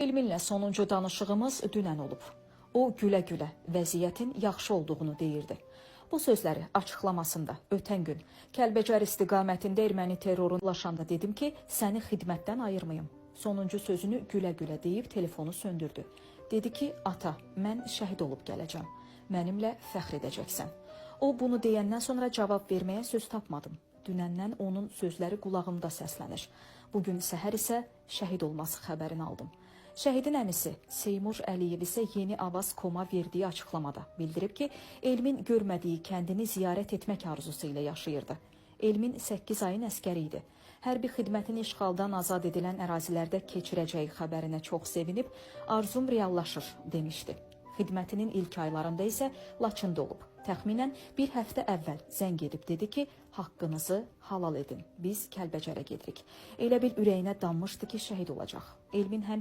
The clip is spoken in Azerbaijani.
Elminlə sonuncu danışığımız dünən olub. O gülə-gülə vəziyyətin yaxşı olduğunu deyirdi. Bu sözləri açıqlamasında ötən gün Kəlbəcər istiqamətində erməni terroruna ulaşanda dedim ki, səni xidmətdən ayırmayım. Sonuncu sözünü gülə-gülə deyib telefonu söndürdü. Dedi ki, ata, mən şəhid olub gələcəm. Mənimlə fəxr edəcəksən. O bunu deyəndən sonra cavab verməyə söz tapmadım. Dünəndən onun sözləri qulağımda səslənir. Bugün səhər isə şəhid olması xəbərini aldım. Şəhidin əmisi Seymur Əliyev isə Yeni Avaz Koma verdiyi açıqlamada bildirib ki, Elmin görmədiyi kəndini ziyarət etmək arzusu ilə yaşayırdı. Elmin 8 ayın əskəri idi. Hərbi xidmətin işğaldan azad edilən ərazilərdə keçirəcəyi xəbərinə çox sevinib, arzum reallaşır demişdi. Xidmətinin ilk aylarında isə Laçında olub. Təxminən bir həftə əvvəl zəng edib dedi ki, haqqınızı halal edin, biz Kəlbəcərə gedirik. Elə bil ürəyinə danmışdı ki, şəhid olacaq. Elmin həm